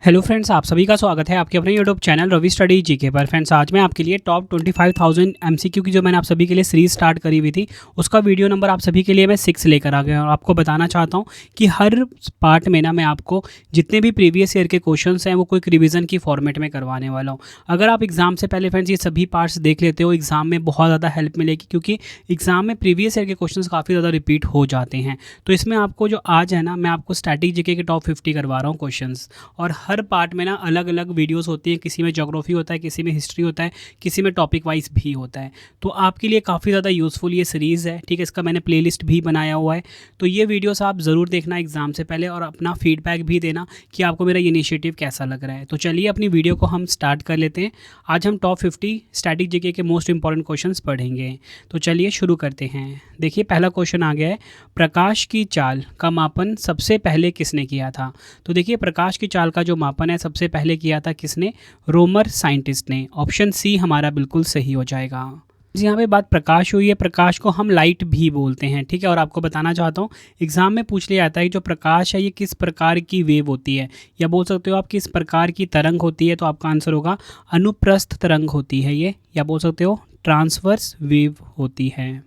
Hello friends, आप सभी का स्वागत है आपके अपने YouTube channel Ravi study GK पर। फ्रेंड्स, आज मैं आपके लिए टॉप 25,000 एमसीक्यू की जो मैंने आप सभी के लिए सीरीज स्टार्ट करी हुई थी उसका वीडियो नंबर आप सभी के लिए मैं 6 लेकर आ गया और आपको बताना चाहता हूं कि हर पार्ट में ना मैं आपको जितने भी प्रीवियस ईयर के क्वेश्चंस हैं वो क्विक रिवीजन की फॉर्मेट में करवाने वाला हूँ। अगर आप एग्जाम से पहले फ्रेंड्स ये सभी पार्ट्स देख लेते हो एग्जाम में बहुत ज़्यादा हेल्प मिलेगी, क्योंकि एग्जाम में प्रीवियस ईयर के क्वेश्चंस काफ़ी ज़्यादा रिपीट हो जाते हैं। तो इसमें आपको जो आज है ना, मैं आपको स्टैटिक जीके के टॉप 50 करवा रहा हूँ क्वेश्चंस, और हर पार्ट में ना अलग अलग वीडियोस होती हैं। किसी में ज्योग्राफी होता है, किसी में हिस्ट्री होता है, किसी में टॉपिक वाइज भी होता है। तो आपके लिए काफ़ी ज़्यादा यूज़फुल ये सीरीज़ है, ठीक है। इसका मैंने प्लेलिस्ट भी बनाया हुआ है, तो ये वीडियोस आप ज़रूर देखना एग्जाम से पहले और अपना फीडबैक भी देना कि आपको मेरा ये इनिशिएटिव कैसा लग रहा है। तो चलिए अपनी वीडियो को हम स्टार्ट कर लेते हैं। आज हम टॉप 50 स्टैटिक जीके के मोस्ट इंपॉर्टेंट क्वेश्चंस पढ़ेंगे। तो चलिए शुरू करते हैं। देखिए, पहला क्वेश्चन आ गया है, प्रकाश की चाल का मापन सबसे पहले किसने किया था। तो देखिए, प्रकाश की चाल का जो मापन है सबसे पहले किया था किसने? रोमर साइंटिस्ट ने। ऑप्शन सी हमारा बिल्कुल सही हो जाएगा। यहाँ पे बात प्रकाश हुई है, प्रकाश को हम लाइट भी बोलते हैं, ठीक है। और आपको बताना चाहता हूँ एग्जाम में पूछ लिया जाता है कि जो प्रकाश है ये किस प्रकार की वेव होती है, या बोल सकते हो आप किस प्रकार की तरंग होती है। तो आपका आंसर होगा अनुप्रस्थ तरंग होती है ये, या बोल सकते हो ट्रांसवर्स वेव होती है।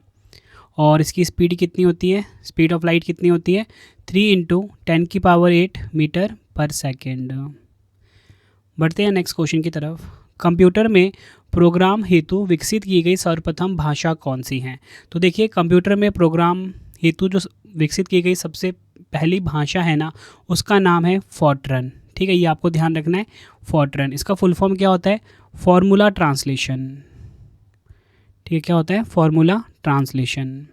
और इसकी स्पीड कितनी होती है? स्पीड ऑफ लाइट कितनी होती है? 3 × 10⁸ मीटर पर सेकेंड। बढ़ते हैं नेक्स्ट क्वेश्चन की तरफ। कंप्यूटर में प्रोग्राम हेतु विकसित की गई सर्वप्रथम भाषा कौन सी है। तो देखिए, कंप्यूटर में प्रोग्राम हेतु जो विकसित की गई सबसे पहली भाषा है ना, उसका नाम है फॉर्ट्रन, ठीक है। ये आपको ध्यान रखना है, फॉर्ट्रन। इसका फुल फॉर्म क्या होता है? फॉर्मूला ट्रांसलेशन, ठीक है। क्या होता है? Formula translation.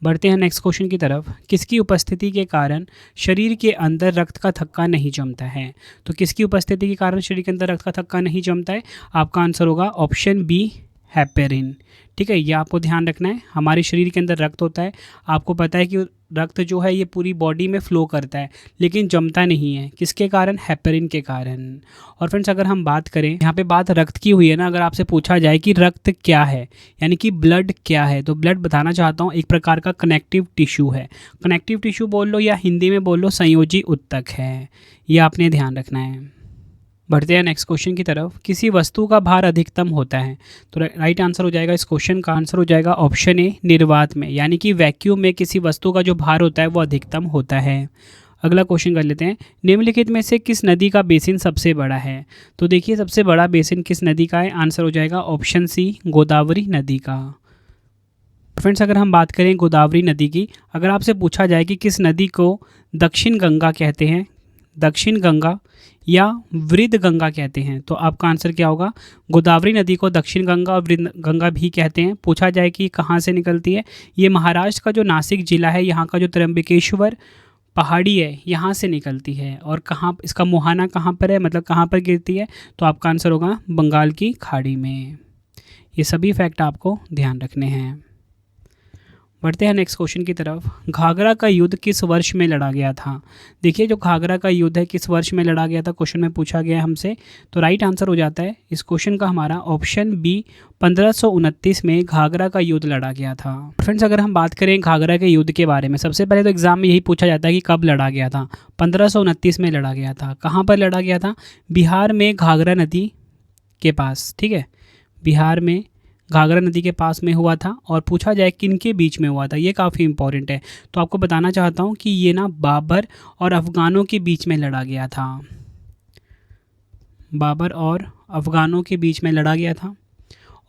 बढ़ते हैं नेक्स्ट क्वेश्चन की तरफ। किसकी उपस्थिति के कारण शरीर के अंदर रक्त का थक्का नहीं जमता है। तो किसकी उपस्थिति के कारण शरीर के अंदर रक्त का थक्का नहीं जमता है? आपका आंसर होगा ऑप्शन बी, हेपेरिन, ठीक है। ये आपको ध्यान रखना है। हमारे शरीर के अंदर रक्त होता है, आपको पता है कि रक्त जो है ये पूरी बॉडी में फ्लो करता है, लेकिन जमता नहीं है। किसके कारण? हेपेरिन के कारण। और फ्रेंड्स, अगर हम बात करें, यहाँ पे बात रक्त की हुई है ना, अगर आपसे पूछा जाए कि रक्त क्या है, यानी कि ब्लड क्या है, तो ब्लड बताना चाहता हूँ एक प्रकार का कनेक्टिव टिश्यू है। कनेक्टिव टिश्यू बोल लो या हिंदी में बोल लो संयोजी ऊतक है, ये आपने ध्यान रखना है। बढ़ते हैं नेक्स्ट क्वेश्चन की तरफ। किसी वस्तु का भार अधिकतम होता है। तो राइट आंसर हो जाएगा, इस क्वेश्चन का आंसर हो जाएगा ऑप्शन ए, निर्वात में, यानी कि वैक्यूम में किसी वस्तु का जो भार होता है वो अधिकतम होता है। अगला क्वेश्चन कर लेते हैं। निम्नलिखित में से किस नदी का बेसिन सबसे बड़ा है। तो देखिए, सबसे बड़ा बेसिन किस नदी का है? आंसर हो जाएगा ऑप्शन सी, गोदावरी नदी का। फ्रेंड्स, अगर हम बात करें गोदावरी नदी की, अगर आपसे पूछा जाए कि किस नदी को दक्षिण गंगा कहते हैं, दक्षिण गंगा या वृद्ध गंगा कहते हैं, तो आपका आंसर क्या होगा? गोदावरी नदी को दक्षिण गंगा और वृद्ध गंगा भी कहते हैं। पूछा जाए कि कहाँ से निकलती है, ये महाराष्ट्र का जो नासिक जिला है, यहाँ का जो त्र्यंबकेश्वर पहाड़ी है, यहाँ से निकलती है। और कहाँ इसका मुहाना कहाँ पर है, मतलब कहाँ पर गिरती है, तो आपका आंसर होगा बंगाल की खाड़ी में। ये सभी फैक्ट आपको ध्यान रखने हैं। बढ़ते हैं नेक्स्ट क्वेश्चन की तरफ। घाघरा का युद्ध किस वर्ष में लड़ा गया था। देखिए, जो घाघरा का युद्ध है किस वर्ष में लड़ा गया था, क्वेश्चन में पूछा गया है हमसे। तो राइट आंसर हो जाता है इस क्वेश्चन का हमारा ऑप्शन बी, 1529 में घाघरा का युद्ध लड़ा गया था। फ्रेंड्स, अगर हम बात करें घाघरा के युद्ध के बारे में, सबसे पहले तो एग्जाम में यही पूछा जाता है कि कब लड़ा गया था। 1529 में लड़ा गया था। कहाँ पर लड़ा गया था? बिहार में घाघरा नदी के पास, ठीक है। बिहार में घाघरा नदी के पास में हुआ था। और पूछा जाए किन के बीच में हुआ था, ये काफ़ी इंपॉर्टेंट है। तो आपको बताना चाहता हूँ कि ये ना बाबर और अफ़गानों के बीच में लड़ा गया था। बाबर और अफ़गानों के बीच में लड़ा गया था।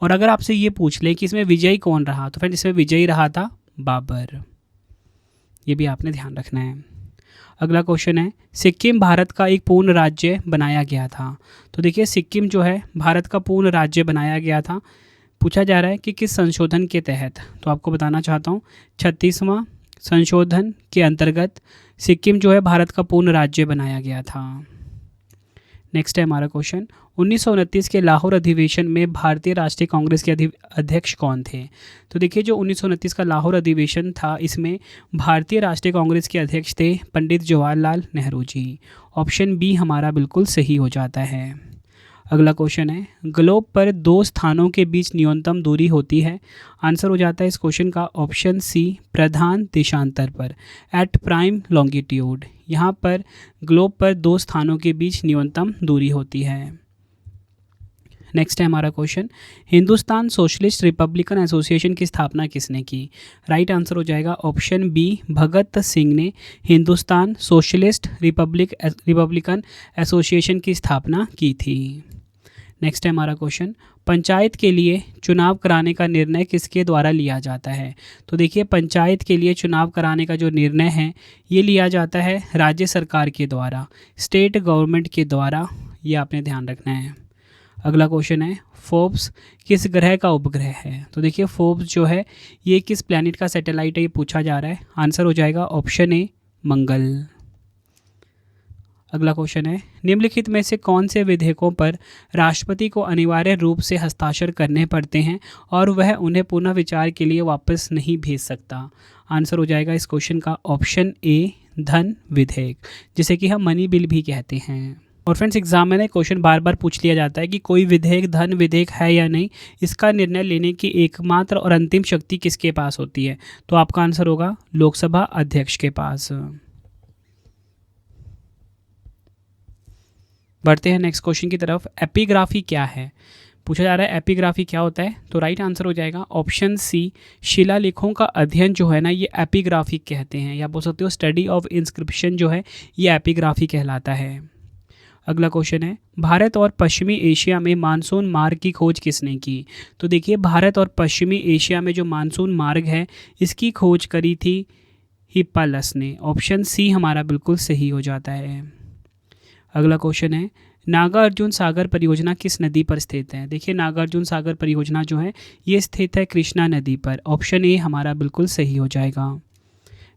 और अगर आपसे ये पूछ ले कि इसमें विजयी कौन रहा, तो फिर इसमें विजयी रहा था बाबर। ये भी आपने ध्यान रखना है। अगला क्वेश्चन है, सिक्किम भारत का एक पूर्ण राज्य बनाया गया था। तो देखिए, सिक्किम जो है भारत का पूर्ण राज्य बनाया गया था। पूछा जा रहा है कि किस संशोधन के तहत, तो आपको बताना चाहता हूँ 36वां संशोधन के अंतर्गत सिक्किम जो है भारत का पूर्ण राज्य बनाया गया था। नेक्स्ट है हमारा क्वेश्चन, 1929 के लाहौर अधिवेशन में भारतीय राष्ट्रीय कांग्रेस के अध्यक्ष कौन थे। तो देखिए, जो 1929 का लाहौर अधिवेशन था, इसमें भारतीय राष्ट्रीय कांग्रेस के अध्यक्ष थे पंडित जवाहरलाल नेहरू जी। ऑप्शन बी हमारा बिल्कुल सही हो जाता है। अगला क्वेश्चन है, ग्लोब पर दो स्थानों के बीच न्यूनतम दूरी होती है। आंसर हो जाता है इस क्वेश्चन का ऑप्शन सी, प्रधान देशांतर पर, एट प्राइम लॉन्गिट्यूड। यहाँ पर ग्लोब पर दो स्थानों के बीच न्यूनतम दूरी होती है। नेक्स्ट है हमारा question, Hindustan socialist Republican association की स्थापना किसने की। राइट आंसर हो जाएगा ऑप्शन बी, भगत सिंह ने हिंदुस्तान सोशलिस्ट रिपब्लिकन एसोसिएशन की स्थापना की थी। नेक्स्ट है हमारा क्वेश्चन, पंचायत के लिए चुनाव कराने का निर्णय किसके द्वारा लिया जाता है। तो देखिए, पंचायत के लिए चुनाव कराने का जो निर्णय है ये लिया जाता है राज्य सरकार के द्वारा, स्टेट गवर्नमेंट के द्वारा, ये आपने ध्यान रखना है। अगला क्वेश्चन है, फोर्ब्स किस ग्रह का उपग्रह है। तो देखिए, फोर्ब्स जो है ये किस प्लैनेट का सैटेलाइट है, ये पूछा जा रहा है। आंसर हो जाएगा ऑप्शन ए, मंगल। अगला क्वेश्चन है, निम्नलिखित में से कौन से विधेयकों पर राष्ट्रपति को अनिवार्य रूप से हस्ताक्षर करने पड़ते हैं और वह उन्हें पुनः विचार के लिए वापस नहीं भेज सकता। आंसर हो जाएगा इस क्वेश्चन का ऑप्शन ए, धन विधेयक, जिसे कि हम मनी बिल भी कहते हैं। और फ्रेंड्स, एग्जाम में क्वेश्चन बार बार पूछ लिया जाता है कि कोई विधेयक धन विधेयक है या नहीं, इसका निर्णय लेने की एकमात्र और अंतिम शक्ति किसके पास होती है। तो आपका आंसर होगा लोकसभा अध्यक्ष के पास। बढ़ते हैं नेक्स्ट क्वेश्चन की तरफ। एपिग्राफी क्या है, पूछा जा रहा है एपिग्राफी क्या होता है। तो राइट आंसर हो जाएगा ऑप्शन सी, शिलालेखों का अध्ययन जो है ना ये एपिग्राफी कहते हैं, या बोल सकते हो स्टडी ऑफ इंस्क्रिप्शन जो है ये एपिग्राफी कहलाता है। अगला क्वेश्चन है, भारत और पश्चिमी एशिया में मानसून मार्ग की खोज किसने की। तो देखिए, भारत और पश्चिमी एशिया में जो मानसून मार्ग है इसकी खोज करी थी हिप्पालस ने। ऑप्शन सी हमारा बिल्कुल सही हो जाता है। अगला क्वेश्चन है, नागार्जुन सागर परियोजना किस नदी पर स्थित है। देखिए, नागार्जुन सागर परियोजना जो है ये स्थित है कृष्णा नदी पर। ऑप्शन ए हमारा बिल्कुल सही हो जाएगा।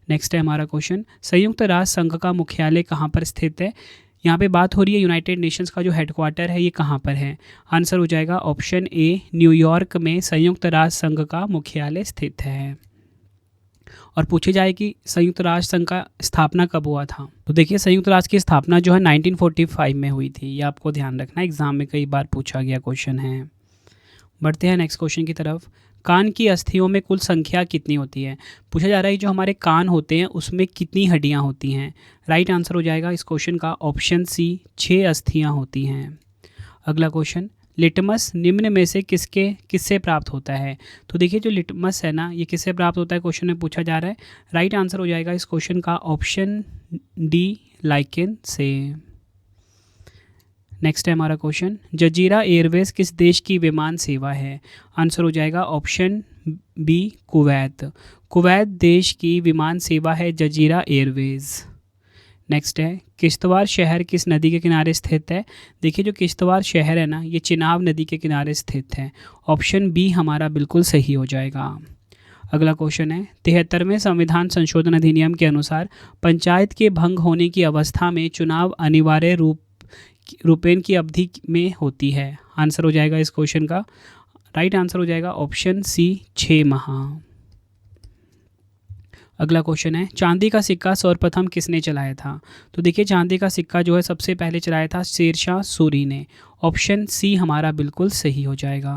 नेक्स्ट है हमारा क्वेश्चन, संयुक्त राष्ट्र संघ का मुख्यालय कहाँ पर स्थित है। यहाँ पे बात हो रही है यूनाइटेड नेशंस का जो हेडक्वार्टर है ये कहाँ पर है। आंसर हो जाएगा ऑप्शन ए, न्यूयॉर्क में संयुक्त राष्ट्र संघ का मुख्यालय स्थित है। और पूछी जाए कि संयुक्त राष्ट्र संघ का स्थापना कब हुआ था। तो देखिए, संयुक्त राष्ट्र की स्थापना जो है 1945 में हुई थी, ये आपको ध्यान रखना, एग्जाम में कई बार पूछा गया क्वेश्चन है। बढ़ते हैं नेक्स्ट क्वेश्चन की तरफ। कान की अस्थियों में कुल संख्या कितनी होती है। पूछा जा रहा है जो हमारे कान होते हैं उसमें कितनी हड्डियां होती हैं। राइट आंसर हो जाएगा इस क्वेश्चन का ऑप्शन सी, 6 अस्थियां होती हैं। अगला क्वेश्चन, लिटमस निम्न में से किससे प्राप्त होता है। तो देखिए, जो लिटमस है ना ये किससे प्राप्त होता है क्वेश्चन में पूछा जा रहा है। राइट आंसर हो जाएगा इस क्वेश्चन का ऑप्शन डी, लाइकेन से। नेक्स्ट है हमारा क्वेश्चन, जजीरा एयरवेज किस देश की विमान सेवा है। आंसर हो जाएगा ऑप्शन बी, कुवैत। कुवैत देश की विमान सेवा है जजीरा एयरवेज। नेक्स्ट है, किश्तवाड़ शहर किस नदी के किनारे स्थित है। देखिए, जो किश्तवाड़ शहर है ना ये चिनाब नदी के किनारे स्थित है। ऑप्शन बी हमारा बिल्कुल सही हो जाएगा। अगला क्वेश्चन है, 73वें संविधान अधिनियम के अनुसार पंचायत के भंग होने की अवस्था में चुनाव अनिवार्य रूपेण की अवधि में होती है। आंसर हो जाएगा इस क्वेश्चन का, राइट आंसर हो जाएगा ऑप्शन सी, 6 माह। अगला क्वेश्चन है, चांदी का सिक्का सर्वप्रथम किसने चलाया था। तो देखिए, चांदी का सिक्का जो है सबसे पहले चलाया था शेरशाह सूरी ने। ऑप्शन सी हमारा बिल्कुल सही हो जाएगा।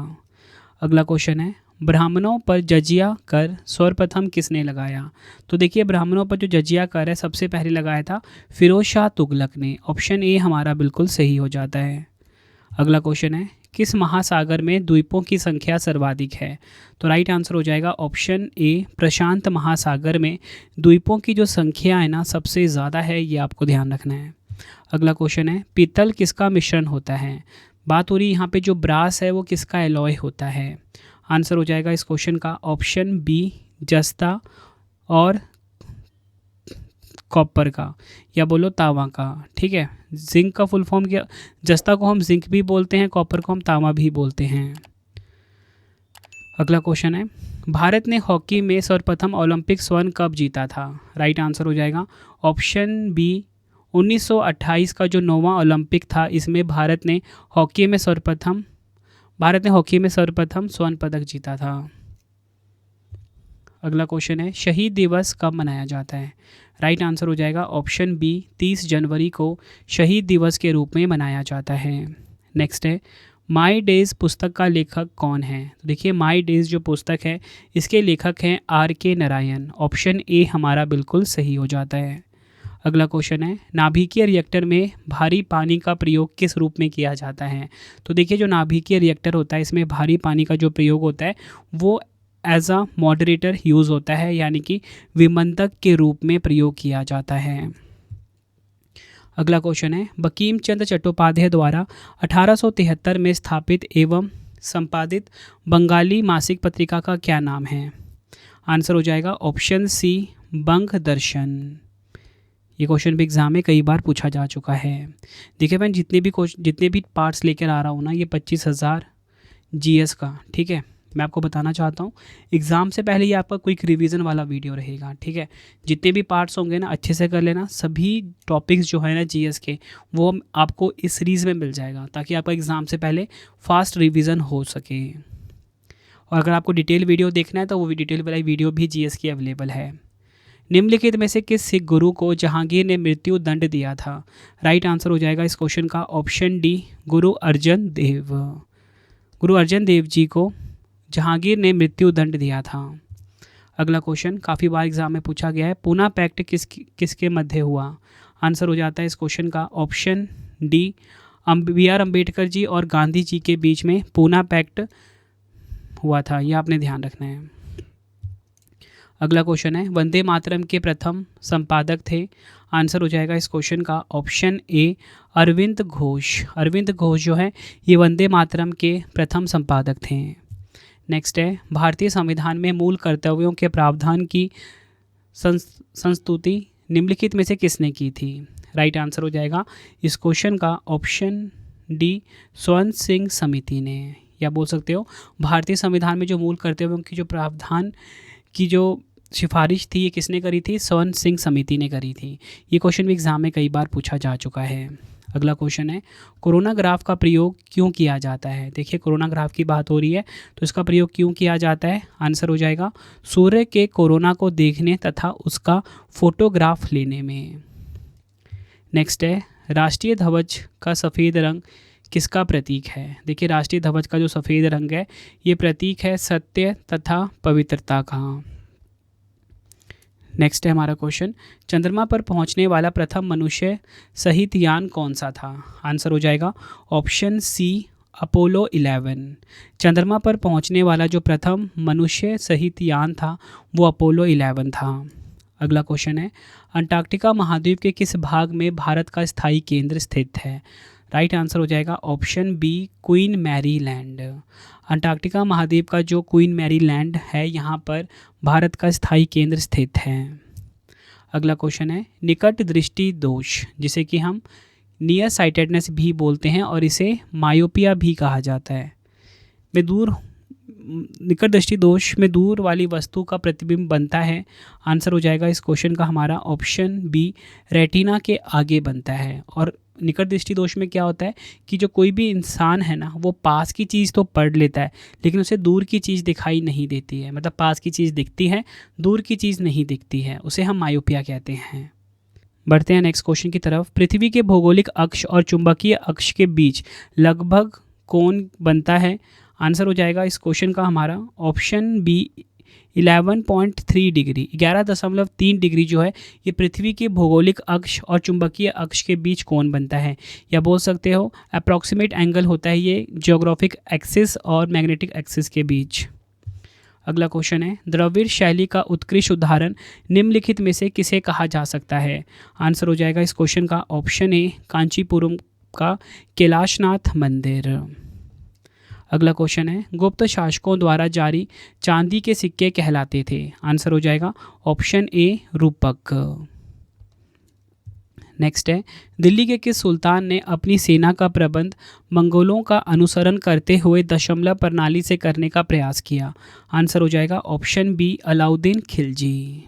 अगला क्वेश्चन है, ब्राह्मणों पर जजिया कर सर्वप्रथम किसने लगाया। तो देखिए, ब्राह्मणों पर जो जजिया कर है सबसे पहले लगाया था फिरोज शाह तुगलक ने। ऑप्शन ए हमारा बिल्कुल सही हो जाता है। अगला क्वेश्चन है, किस महासागर में द्वीपों की संख्या सर्वाधिक है। तो राइट आंसर हो जाएगा ऑप्शन ए, प्रशांत महासागर में द्वीपों की जो संख्या है ना सबसे ज़्यादा है, ये आपको ध्यान रखना है। अगला क्वेश्चन है, पीतल किसका मिश्रण होता है। बात हो रही है यहाँ पे जो ब्रास है वो किसका एलॉय होता है। आंसर हो जाएगा इस क्वेश्चन का ऑप्शन बी, जस्ता और कॉपर का, या बोलो तांबा का। ठीक है, जिंक का फुल फॉर्म क्या, जस्ता को हम जिंक भी बोलते हैं, कॉपर को हम तांबा भी बोलते हैं। अगला क्वेश्चन है, भारत ने हॉकी में सर्वप्रथम ओलंपिक स्वर्ण कब जीता था। राइट आंसर हो जाएगा ऑप्शन बी, 1928 का जो 9वां ओलंपिक था इसमें भारत ने हॉकी में सर्वप्रथम स्वर्ण पदक जीता था। अगला क्वेश्चन है, शहीद दिवस कब मनाया जाता है। राइट आंसर हो जाएगा ऑप्शन बी, 30 जनवरी को शहीद दिवस के रूप में मनाया जाता है। नेक्स्ट है माई डेज़ पुस्तक का लेखक कौन है? तो देखिए माई डेज़ जो पुस्तक है इसके लेखक हैं R.K. नारायण। ऑप्शन ए हमारा बिल्कुल सही हो जाता है। अगला क्वेश्चन है नाभिकीय रिएक्टर में भारी पानी का प्रयोग किस रूप में किया जाता है? तो देखिए जो नाभिकीय रिएक्टर होता है इसमें भारी पानी का जो प्रयोग होता है वो एज अ मॉडरेटर यूज़ होता है, यानी कि विमंतक के रूप में प्रयोग किया जाता है। अगला क्वेश्चन है बंकिम चंद्र चट्टोपाध्याय द्वारा 1873 में स्थापित एवं संपादित बंगाली मासिक पत्रिका का क्या नाम है? आंसर हो जाएगा ऑप्शन सी बंग दर्शन। ये क्वेश्चन भी एग्जाम में कई बार पूछा जा चुका है। देखिए मैं जितने भी पार्ट्स लेकर आ रहा हूँ ना ये 25,000 जीएस का, ठीक है। मैं आपको बताना चाहता हूँ एग्ज़ाम से पहले ये आपका क्विक रिवीजन वाला वीडियो रहेगा, ठीक है। जितने भी पार्ट्स होंगे ना अच्छे से कर लेना। सभी टॉपिक्स जो है ना जीएस के वो आपको इस सीरीज़ में मिल जाएगा ताकि आपका एग्ज़ाम से पहले फास्ट रिवीजन हो सके। और अगर आपको डिटेल वीडियो देखना है तो वो डिटेल वाला वीडियो भी जीएस की अवेलेबल है। निम्नलिखित में से किस सिख गुरु को जहांगीर ने मृत्यु दंड दिया था? राइट आंसर हो जाएगा इस क्वेश्चन का ऑप्शन डी गुरु अर्जन देव। गुरु अर्जन देव जी को जहांगीर ने मृत्यु दंड दिया था। अगला क्वेश्चन काफ़ी बार एग्जाम में पूछा गया है पूना पैक्ट किसके मध्य हुआ? आंसर हो जाता है इस क्वेश्चन का option D B.R. Ambedkar ji और गांधी जी के बीच में पूना पैक्ट हुआ था। यह आपने ध्यान रखना है। अगला क्वेश्चन है वंदे मातरम के प्रथम संपादक थे? आंसर हो जाएगा इस क्वेश्चन का ऑप्शन ए अरविंद घोष। अरविंद घोष जो है ये वंदे मातरम के प्रथम संपादक थे। नेक्स्ट है भारतीय संविधान में मूल कर्तव्यों के प्रावधान की संस्तुति निम्नलिखित में से किसने की थी? राइट आंसर हो जाएगा इस क्वेश्चन का ऑप्शन डी स्वर्ण सिंह समिति ने। या बोल सकते हो भारतीय संविधान में जो मूल कर्तव्यों की जो प्रावधान की जो सिफारिश थी ये किसने करी थी? स्वर्ण सिंह समिति ने करी थी। ये क्वेश्चन भी एग्जाम में कई बार पूछा जा चुका है। अगला क्वेश्चन है कोरोना ग्राफ का प्रयोग क्यों किया जाता है? देखिए कोरोना ग्राफ की बात हो रही है तो इसका प्रयोग क्यों किया जाता है? आंसर हो जाएगा सूर्य के कोरोना को देखने तथा उसका फोटोग्राफ लेने में। नेक्स्ट है राष्ट्रीय ध्वज का सफ़ेद रंग किसका प्रतीक है? देखिए राष्ट्रीय ध्वज का जो सफ़ेद रंग है ये प्रतीक है सत्य तथा पवित्रता का। नेक्स्ट है हमारा क्वेश्चन चंद्रमा पर पहुंचने वाला प्रथम मनुष्य सहित यान कौन सा था? आंसर हो जाएगा ऑप्शन सी अपोलो 11। चंद्रमा पर पहुंचने वाला जो प्रथम मनुष्य सहित यान था वो अपोलो 11 था। अगला क्वेश्चन है अंटार्कटिका महाद्वीप के किस भाग में भारत का स्थायी केंद्र स्थित है? राइट आंसर हो जाएगा option B Queen Mary Land. Antarctica महाद्वीप का जो क्वीन मैरी लैंड है यहाँ पर भारत का स्थायी केंद्र स्थित है। अगला क्वेश्चन है निकट दृष्टि दोष जिसे कि हम नियर साइटेडनेस भी बोलते हैं और इसे मायोपिया भी कहा जाता है में निकट दृष्टि दोष में दूर वाली वस्तु का प्रतिबिंब बनता है। आंसर हो जाएगा इस क्वेश्चन का हमारा ऑप्शन बी रेटिना के आगे बनता है। और निकट दृष्टि दोष में क्या होता है कि जो कोई भी इंसान है ना वो पास की चीज़ तो पढ़ लेता है लेकिन उसे दूर की चीज़ दिखाई नहीं देती है। मतलब पास की चीज़ दिखती है दूर की चीज़ नहीं दिखती है, उसे हम मायोपिया कहते हैं। बढ़ते हैं नेक्स्ट क्वेश्चन की तरफ। पृथ्वी के भौगोलिक अक्ष और चुंबकीय अक्ष के बीच लगभग कोण बनता है? आंसर हो जाएगा इस क्वेश्चन का हमारा ऑप्शन बी 11.3 डिग्री। 11.3 डिग्री जो है ये पृथ्वी के भौगोलिक अक्ष और चुंबकीय अक्ष के बीच कोण बनता है, या बोल सकते हो अप्रॉक्सीमेट एंगल होता है ये ज्योग्राफिक एक्सिस और मैग्नेटिक एक्सिस के बीच। अगला क्वेश्चन है द्रविड़ शैली का उत्कृष्ट उदाहरण निम्नलिखित में से किसे कहा जा सकता है? आंसर हो जाएगा इस क्वेश्चन का ऑप्शन ए कांचीपुरम का कैलाशनाथ मंदिर। अगला क्वेश्चन है गुप्त शासकों द्वारा जारी चांदी के सिक्के कहलाते थे? आंसर हो जाएगा ऑप्शन ए रूपक। नेक्स्ट है दिल्ली के किस सुल्तान ने अपनी सेना का प्रबंध मंगोलों का अनुसरण करते हुए दशमलव प्रणाली से करने का प्रयास किया? आंसर हो जाएगा ऑप्शन बी अलाउद्दीन खिलजी।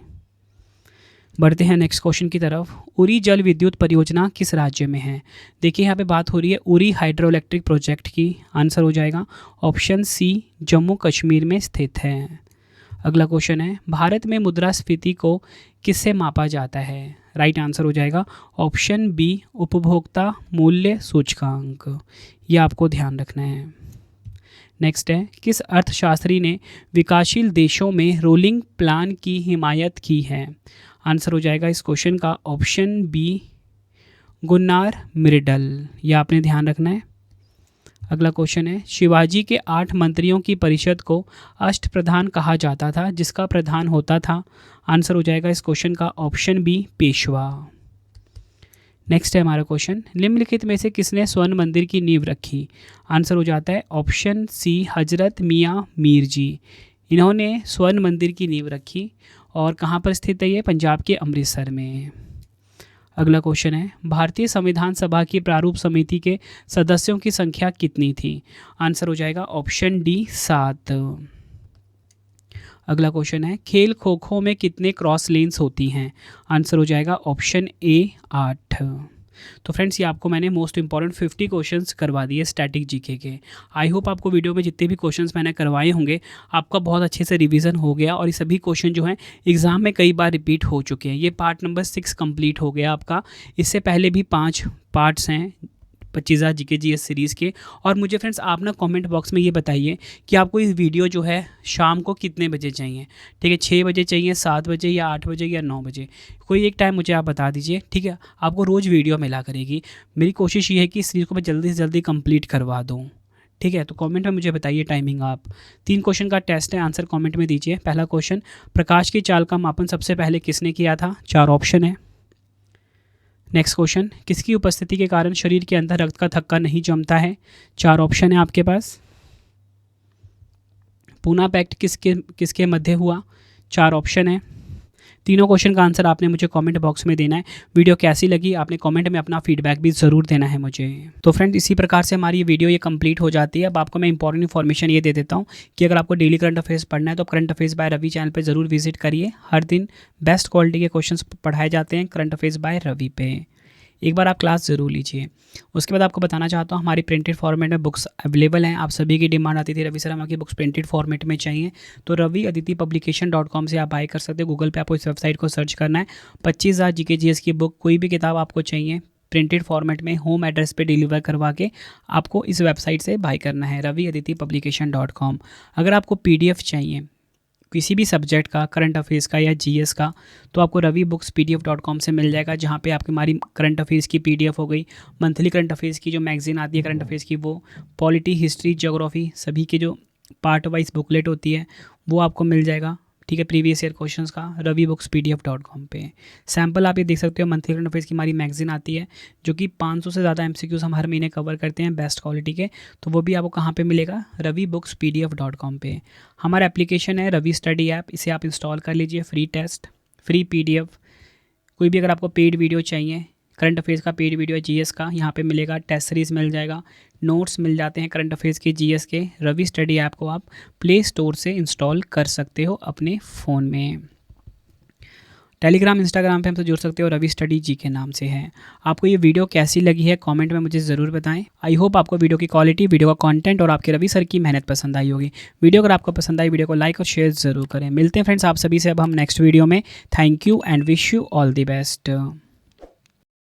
बढ़ते हैं नेक्स्ट क्वेश्चन की तरफ। उरी जल विद्युत परियोजना किस राज्य में है? देखिए यहाँ पे बात हो रही है उरी हाइड्रो इलेक्ट्रिक प्रोजेक्ट की। आंसर हो जाएगा ऑप्शन सी जम्मू कश्मीर में स्थित है। अगला क्वेश्चन है भारत में मुद्रास्फीति को किससे मापा जाता है? राइट आंसर हो जाएगा ऑप्शन बी उपभोक्ता मूल्य सूचकांक। ये आपको ध्यान रखना है। नेक्स्ट है, किस अर्थशास्त्री ने विकासशील देशों में रोलिंग प्लान की हिमायत की है? आंसर हो जाएगा इस क्वेश्चन का ऑप्शन बी गुन्नार मिर्डल। यह आपने ध्यान रखना है। अगला क्वेश्चन है, शिवाजी के 8 मंत्रियों की परिषद को अष्टप्रधान कहा जाता था, जिसका प्रधान होता था। आंसर हो जाएगा इस क्वेश्चन का ऑप्शन बी पेशवा। नेक्स्ट है हमारा क्वेश्चन, निम्नलिखित में से किसने स्वर्ण मंदिर की नींव रखी? आंसर हो जाता है ऑप्शन सी हजरत मियाँ मीर जी। इन्होंने स्वर्ण मंदिर की नींव रखी और कहाँ पर स्थित है ये? पंजाब के अमृतसर में। अगला क्वेश्चन है, भारतीय संविधान सभा की प्रारूप समिति के सदस्यों की संख्या कितनी थी? आंसर हो जाएगा ऑप्शन डी 7। अगला क्वेश्चन है, खेल खो खो में कितने क्रॉस लेन्स होती हैं? आंसर हो जाएगा ऑप्शन ए 8। तो फ्रेंड्स, ये आपको मैंने मोस्ट इंपॉर्टेंट 50 क्वेश्चंस करवा दिए स्टैटिक जीके के। आई होप आपको वीडियो में जितने भी क्वेश्चंस मैंने करवाए होंगे आपका बहुत अच्छे से रिवीजन हो गया और ये सभी क्वेश्चन जो हैं एग्जाम में कई बार रिपीट हो चुके हैं। ये पार्ट नंबर 6 कंप्लीट हो गया आपका। इससे पहले भी 5 पार्ट्स हैं 25,000 जीके जीएस सीरीज़ के। और मुझे फ्रेंड्स आप ना कमेंट बॉक्स में ये बताइए कि आपको इस वीडियो जो है शाम को कितने बजे चाहिए। ठीक है, 6 बजे चाहिए, 7 बजे या 8 बजे या 9 बजे, कोई एक टाइम मुझे आप बता दीजिए। ठीक है, आपको रोज़ वीडियो मिला करेगी। मेरी कोशिश ये है कि इस सीरीज़ को मैं जल्दी से जल्दी कंप्लीट करवा दूँ। ठीक है, तो कमेंट में मुझे बताइए टाइमिंग आप। 3 क्वेश्चन का टेस्ट है, आंसर कमेंट में दीजिए। पहला क्वेश्चन, प्रकाश की चाल का मापन सबसे पहले किसने किया था? 4 ऑप्शन है। नेक्स्ट क्वेश्चन, किसकी उपस्थिति के कारण शरीर के अंदर रक्त का थक्का नहीं जमता है? 4 ऑप्शन है आपके पास। पूना पैक्ट किसके मध्य हुआ? 4 ऑप्शन है। तीनों क्वेश्चन का आंसर आपने मुझे कमेंट बॉक्स में देना है। वीडियो कैसी लगी आपने कमेंट में अपना फीडबैक भी ज़रूर देना है मुझे। तो फ्रेंड, इसी प्रकार से हमारी ये वीडियो ये कंप्लीट हो जाती है। अब आपको मैं इंपॉर्टेंट इन्फॉर्मेशन ये दे देता हूँ कि अगर आपको डेली करंट अफेयर्स पढ़ना है तो current affairs by Ravi channel पर ज़रूर विजिट करिए। हर दिन बेस्ट क्वालिटी के क्वेश्चन पढ़ाए जाते हैं करंट अफेयर्स बाय रवि पे। एक बार आप क्लास ज़रूर लीजिए। उसके बाद आपको बताना चाहता हूँ हमारी प्रिंटेड फॉर्मेट में बुक्स अवेलेबल हैं। आप सभी की डिमांड आती थी रवि सर हमारी बुक्स प्रिंटेड फॉर्मेट में चाहिए, तो रवि अदिति पब्लिकेशन.com से आप बाय कर सकते हो। गूगल पे आपको इस वेबसाइट को सर्च करना है। 25,000 जीके जीएस की बुक, कोई भी किताब आपको चाहिए प्रिंटेड फॉर्मेट में होम एड्रेस पे डिलीवर करवा के आपको इस वेबसाइट से बाय करना है, रवि अदिति पब्लिकेशन.com। अगर आपको PDF चाहिए किसी भी सब्जेक्ट का, करंट अफेयर्स का या जीएस का, तो आपको रवि बुक्स PDF.com से मिल जाएगा, जहाँ पे आपकी हमारी करंट अफेयर्स की PDF हो गई, मंथली करंट अफेयर्स की जो मैगजीन आती है करंट अफेयर्स की वो, पॉलिटी, हिस्ट्री, ज्योग्राफी सभी के जो पार्ट वाइज बुकलेट होती है वो आपको मिल जाएगा। ठीक है, प्रीवियस ईयर क्वेश्चंस का रवि बुक्स PDF.com पे सैम्पल आप ये देख सकते हो। मंथली करंट अफेयर्स की हमारी मैगजीन आती है जो कि 500 से ज़्यादा MCQs हम हर महीने कवर करते हैं बेस्ट क्वालिटी के, तो वो भी आपको कहाँ पे मिलेगा? रवि बुक्स PDF.com पे। हमारा एप्लीकेशन है रवि स्टडी ऐप, इसे आप इंस्टॉल कर लीजिए। फ्री टेस्ट, फ्री PDF, कोई भी अगर आपको पेड वीडियो चाहिए, करंट अफेयर्स का पेड वीडियो, जीएस का यहाँ पे मिलेगा, टेस्ट सीरीज़ मिल जाएगा, नोट्स मिल जाते हैं करंट अफेयर्स के, जीएस के। रवि स्टडी ऐप को आप प्ले स्टोर से इंस्टॉल कर सकते हो अपने फ़ोन में। टेलीग्राम, इंस्टाग्राम पे हमसे जुड़ सकते हो, रवि स्टडी जी के नाम से है। आपको ये वीडियो कैसी लगी है कमेंट में मुझे ज़रूर बताएं। आई होप आपको वीडियो की क्वालिटी, वीडियो का कंटेंट और आपके रवि सर की मेहनत पसंद आई होगी। वीडियो अगर आपको पसंद आई वीडियो को लाइक और शेयर ज़रूर करें। मिलते हैं फ्रेंड्स आप सभी से अब हम नेक्स्ट वीडियो में। Thank you and wish you all the best.